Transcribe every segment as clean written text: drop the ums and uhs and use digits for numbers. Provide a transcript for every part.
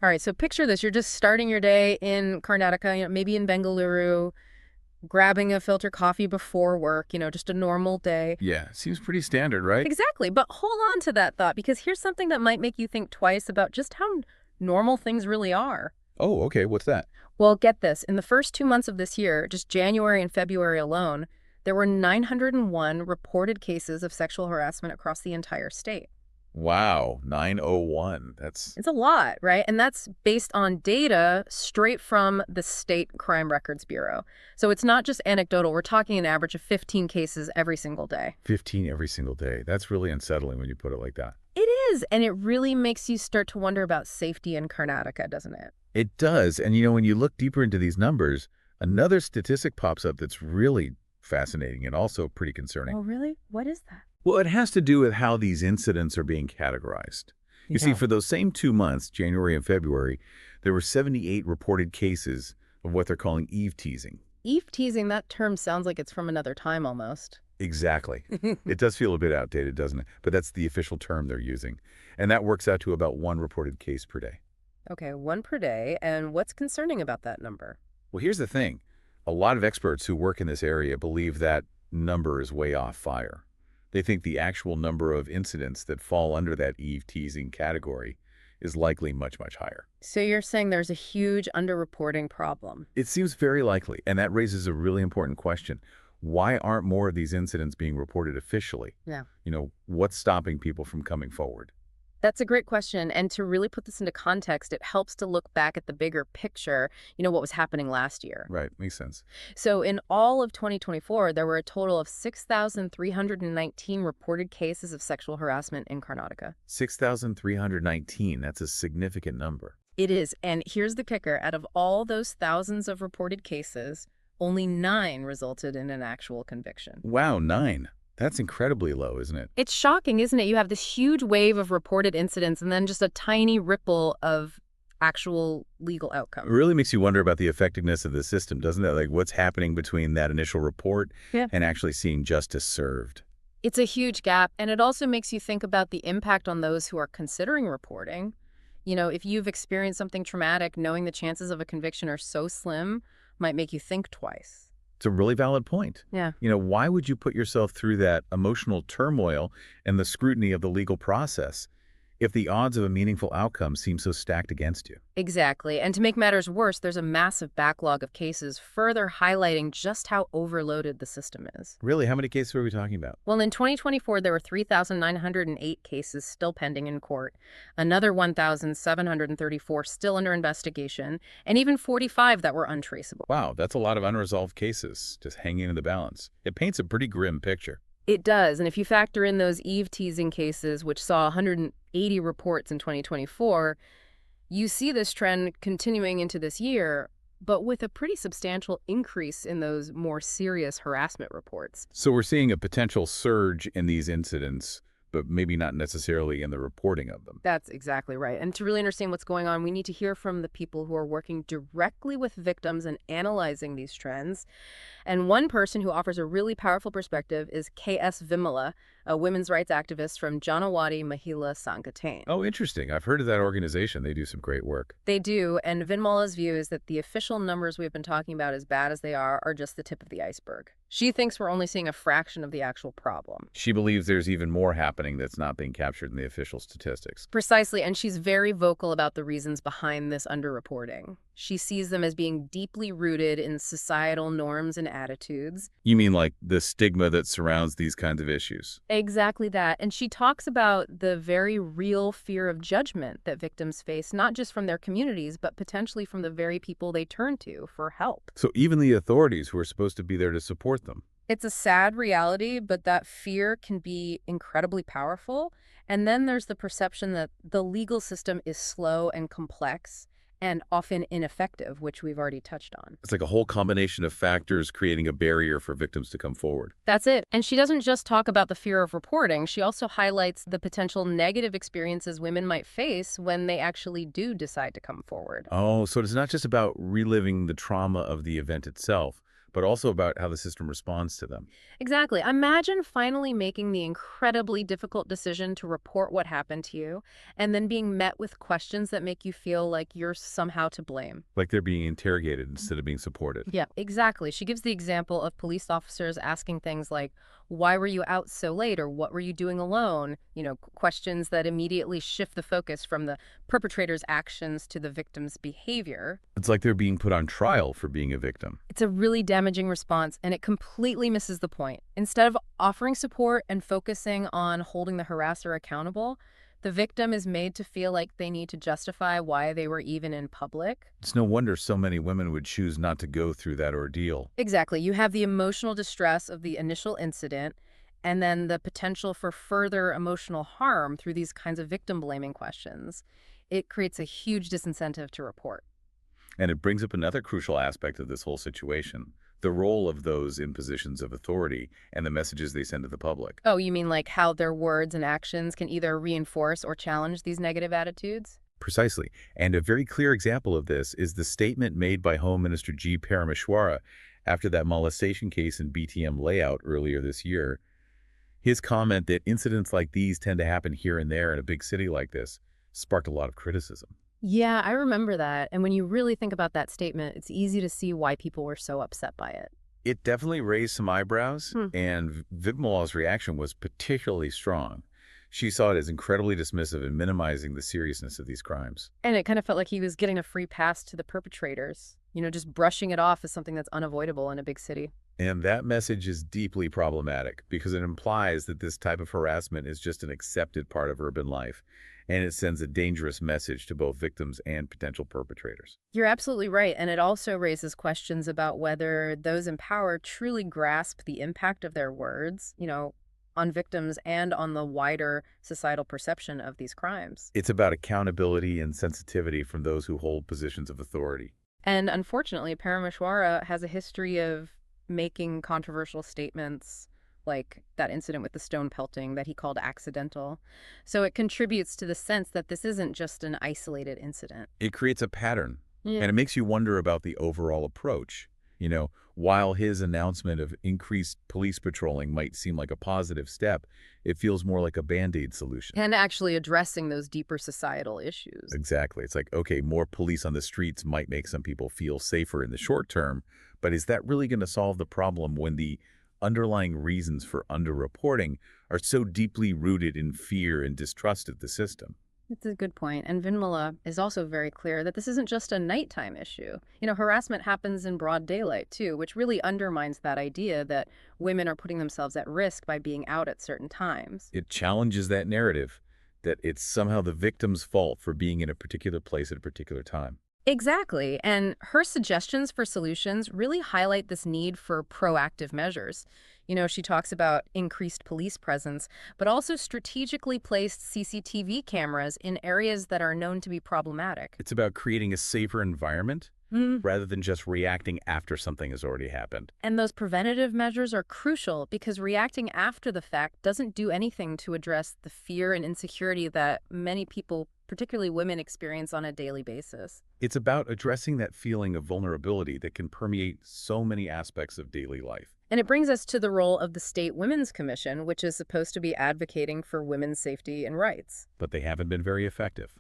All right, so picture this. You're just starting your day in Karnataka, maybe in Bengaluru, grabbing a filter coffee before work, just a normal day. Yeah, seems pretty standard, right? Exactly, but hold on to that thought because here's something that might make you think twice about just how normal things really are. Oh, okay. What's that? Well, get this. In the first 2 months of this year, just January and February alone, there were 901 reported cases of sexual harassment across the entire state. Wow, 901. That's It's a lot, right? And that's based on data straight from the State Crime Records Bureau. So it's not just anecdotal. We're talking an average of 15 cases every single day. 15 every single day. That's really unsettling when you put it like that. It is, and it really makes you start to wonder about safety in Karnataka, doesn't it? It does. And when you look deeper into these numbers, another statistic pops up that's really fascinating and also pretty concerning. Oh, really? What is that? Well, it has to do with how these incidents are being categorized. You see, Yeah. for those same 2 months, January and February, there were 78 reported cases of what they're calling eve teasing. Eve teasing, that term sounds like it's from another time almost. Exactly. It does feel a bit outdated, doesn't it? But that's the official term they're using. And that works out to about one reported case per day. Okay, one per day. And what's concerning about that number? Well, here's the thing. A lot of experts who work in this area believe that number is way off fire. They think the actual number of incidents that fall under that eve teasing category is likely much, much higher. So you're saying there's a huge underreporting problem. It seems very likely, and that raises a really important question. Why aren't more of these incidents being reported officially? Yeah. What's stopping people from coming forward? That's a great question. And to really put this into context, it helps to look back at the bigger picture, what was happening last year. Right, makes sense. So in all of 2024, there were a total of 6,319 reported cases of sexual harassment in Karnataka. 6,319, that's a significant number. It is. And here's the kicker. Out of all those thousands of reported cases, only 9 resulted in an actual conviction. Wow, 9. That's incredibly low, isn't it? It's shocking, isn't it? You have this huge wave of reported incidents and then just a tiny ripple of actual legal It outcome. really makes you wonder about the effectiveness of the system, doesn't it? Like what's happening between that initial report Yeah. and actually seeing justice served. It's a huge gap, and it also makes you think about the impact on those who are considering reporting. If you've experienced something traumatic, knowing the chances of a conviction are so slim might make you think twice. It's a really valid point. Yeah. Why would you put yourself through that emotional turmoil and the scrutiny of the legal process if the odds of a meaningful outcome seem so stacked against you? Exactly. And to make matters worse, there's a massive backlog of cases, further highlighting just how overloaded the system is. Really, how many cases are we talking about? Well, in 2024, there were 3,908 cases still pending in court, another 1,734 still under investigation, and even 45 that were untraceable. Wow, that's a lot of unresolved cases just hanging in the balance. It paints a pretty grim picture. It does. And if you factor in those eve teasing cases, which saw 180 reports in 2024, you see this trend continuing into this year, but with a pretty substantial increase in those more serious harassment reports. So we're seeing a potential surge in these incidents, but maybe not necessarily in the reporting of them. That's exactly right. And to really understand what's going on, we need to hear from the people who are working directly with victims and analyzing these trends. And one person who offers a really powerful perspective is K.S. Vimala, a women's rights activist from Janawadi Mahila Sangatane. Oh, interesting. I've heard of that organization. They do some great work. They do, and Vinmala's view is that the official numbers we've been talking about, as bad as they are just the tip of the iceberg. She thinks we're only seeing a fraction of the actual problem. She believes there's even more happening that's not being captured in the official statistics. Precisely, and she's very vocal about the reasons behind this underreporting. She sees them as being deeply rooted in societal norms and attitudes. You mean like the stigma that surrounds these kinds of issues? Exactly that. And she talks about the very real fear of judgment that victims face, not just from their communities, but potentially from the very people they turn to for help. So even the authorities who are supposed to be there to support them. It's a sad reality, but that fear can be incredibly powerful. And then there's the perception that the legal system is slow and complex and often ineffective, which we've already touched on. It's like a whole combination of factors creating a barrier for victims to come forward. That's it. And she doesn't just talk about the fear of reporting. She also highlights the potential negative experiences women might face when they actually do decide to come forward. Oh, so it's not just about reliving the trauma of the event itself, but also about how the system responds to them. Exactly. Imagine finally making the incredibly difficult decision to report what happened to you and then being met with questions that make you feel like you're somehow to blame. Like they're being interrogated instead of being supported. Yeah, exactly. She gives the example of police officers asking things like, why were you out so late? Or what were you doing alone? Questions that immediately shift the focus from the perpetrator's actions to the victim's behavior. It's like they're being put on trial for being a victim. It's a really damaging response, and it completely misses the point. Instead of offering support and focusing on holding the harasser accountable, the victim is made to feel like they need to justify why they were even in public. It's no wonder so many women would choose not to go through that ordeal. Exactly. You have the emotional distress of the initial incident, and then the potential for further emotional harm through these kinds of victim blaming questions. It creates a huge disincentive to report. And it brings up another crucial aspect of this whole situation, the role of those in positions of authority and the messages they send to the public. Oh, you mean like how their words and actions can either reinforce or challenge these negative attitudes? Precisely. And a very clear example of this is the statement made by Home Minister G. Parameshwara after that molestation case in BTM layout earlier this year. His comment that incidents like these tend to happen here and there in a big city like this sparked a lot of criticism. Yeah, I remember that. And when you really think about that statement, it's easy to see why people were so upset by it. It definitely raised some eyebrows, Hmm. and Vidmal's reaction was particularly strong. She saw it as incredibly dismissive and minimizing the seriousness of these crimes. And it kind of felt like he was getting a free pass to the perpetrators, just brushing it off as something that's unavoidable in a big city. And that message is deeply problematic because it implies that this type of harassment is just an accepted part of urban life, and it sends a dangerous message to both victims and potential perpetrators. You're absolutely right. And it also raises questions about whether those in power truly grasp the impact of their words, on victims and on the wider societal perception of these crimes. It's about accountability and sensitivity from those who hold positions of authority. And unfortunately, Parameshwara has a history of making controversial statements like that incident with the stone pelting that he called accidental. So it contributes to the sense that this isn't just an isolated incident. It creates a pattern, Yeah. and it makes you wonder about the overall approach. While his announcement of increased police patrolling might seem like a positive step, it feels more like a Band-Aid solution. And actually addressing those deeper societal issues. Exactly. It's like, okay, more police on the streets might make some people feel safer in the short term, but is that really going to solve the problem when the underlying reasons for underreporting are so deeply rooted in fear and distrust of the system? It's a good point. And Vinmala is also very clear that this isn't just a nighttime issue. Harassment happens in broad daylight, too, which really undermines that idea that women are putting themselves at risk by being out at certain times. It challenges that narrative that it's somehow the victim's fault for being in a particular place at a particular time. Exactly. And her suggestions for solutions really highlight this need for proactive measures. She talks about increased police presence, but also strategically placed CCTV cameras in areas that are known to be problematic. It's about creating a safer environment Mm. rather than just reacting after something has already happened. And those preventative measures are crucial because reacting after the fact doesn't do anything to address the fear and insecurity that many people, particularly women, experience on a daily basis. It's about addressing that feeling of vulnerability that can permeate so many aspects of daily life. And it brings us to the role of the State Women's Commission, which is supposed to be advocating for women's safety and rights. But they haven't been very effective.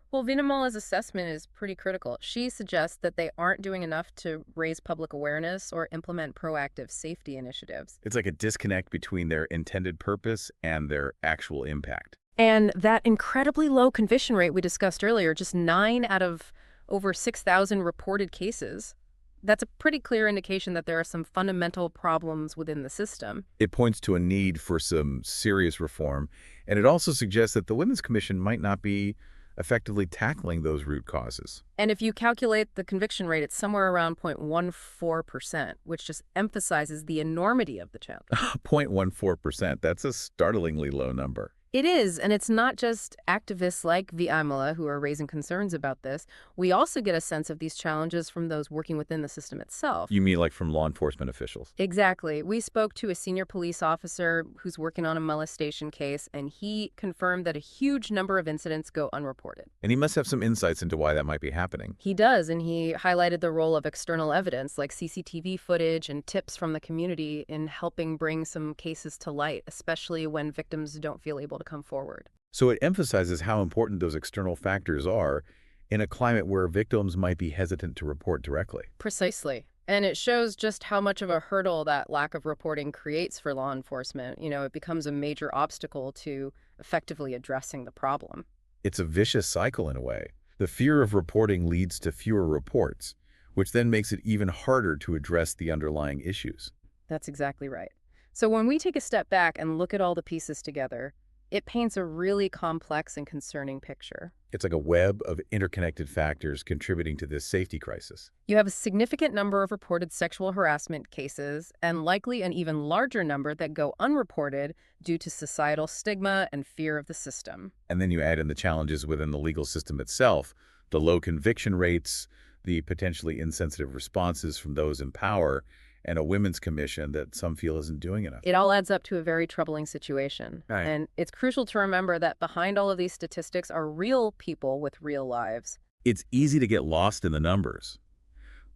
Well, Vinamala's assessment is pretty critical. She suggests that they aren't doing enough to raise public awareness or implement proactive safety initiatives. It's like a disconnect between their intended purpose and their actual impact. And that incredibly low conviction rate we discussed earlier, just 9 out of over 6,000 reported cases, that's a pretty clear indication that there are some fundamental problems within the system. It points to a need for some serious reform, and it also suggests that the Women's Commission might not be effectively tackling those root causes. And if you calculate the conviction rate, it's somewhere around 0.14%, which just emphasizes the enormity of the challenge. 0.14%, that's a startlingly low number. It is, and it's not just activists like Amala who are raising concerns about this. We also get a sense of these challenges from those working within the system itself. You mean like from law enforcement officials? Exactly. We spoke to a senior police officer who's working on a molestation case, and he confirmed that a huge number of incidents go unreported. And he must have some insights into why that might be happening. He does, and he highlighted the role of external evidence like CCTV footage and tips from the community in helping bring some cases to light, especially when victims don't feel able to come forward. So it emphasizes how important those external factors are in a climate where victims might be hesitant to report directly. Precisely. And it shows just how much of a hurdle that lack of reporting creates for law enforcement. It becomes a major obstacle to effectively addressing the problem. It's a vicious cycle in a way. The fear of reporting leads to fewer reports, which then makes it even harder to address the underlying issues. That's exactly right. So when we take a step back and look at all the pieces together, it paints a really complex and concerning picture. It's like a web of interconnected factors contributing to this safety crisis. You have a significant number of reported sexual harassment cases, and likely an even larger number that go unreported due to societal stigma and fear of the system. And then you add in the challenges within the legal system itself, the low conviction rates, the potentially insensitive responses from those in power, and a women's commission that some feel isn't doing enough. It all adds up to a very troubling situation. Right. And it's crucial to remember that behind all of these statistics are real people with real lives. It's easy to get lost in the numbers,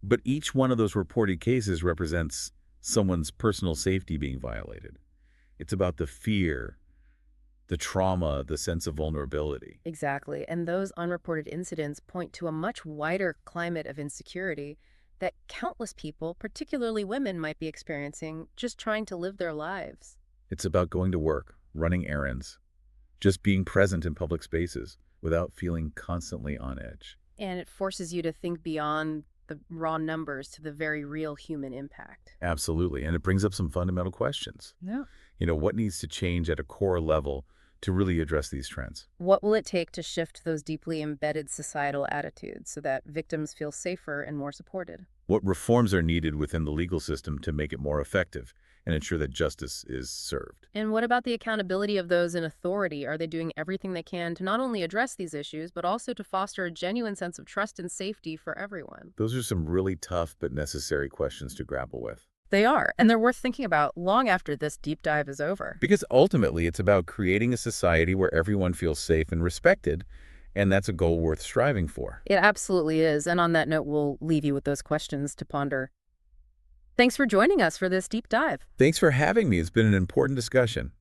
but each one of those reported cases represents someone's personal safety being violated. It's about the fear, the trauma, the sense of vulnerability. Exactly. And those unreported incidents point to a much wider climate of insecurity that countless people, particularly women, might be experiencing just trying to live their lives. It's about going to work, running errands, just being present in public spaces without feeling constantly on edge. And it forces you to think beyond the raw numbers to the very real human impact. Absolutely. And it brings up some fundamental questions. Yeah. What needs to change at a core level to really address these trends? What will it take to shift those deeply embedded societal attitudes so that victims feel safer and more supported? What reforms are needed within the legal system to make it more effective and ensure that justice is served? And what about the accountability of those in authority? Are they doing everything they can to not only address these issues, but also to foster a genuine sense of trust and safety for everyone? Those are some really tough but necessary questions to grapple with. They are, and they're worth thinking about long after this deep dive is over. Because ultimately, it's about creating a society where everyone feels safe and respected, and that's a goal worth striving for. It absolutely is. And on that note, we'll leave you with those questions to ponder. Thanks for joining us for this deep dive. Thanks for having me. It's been an important discussion.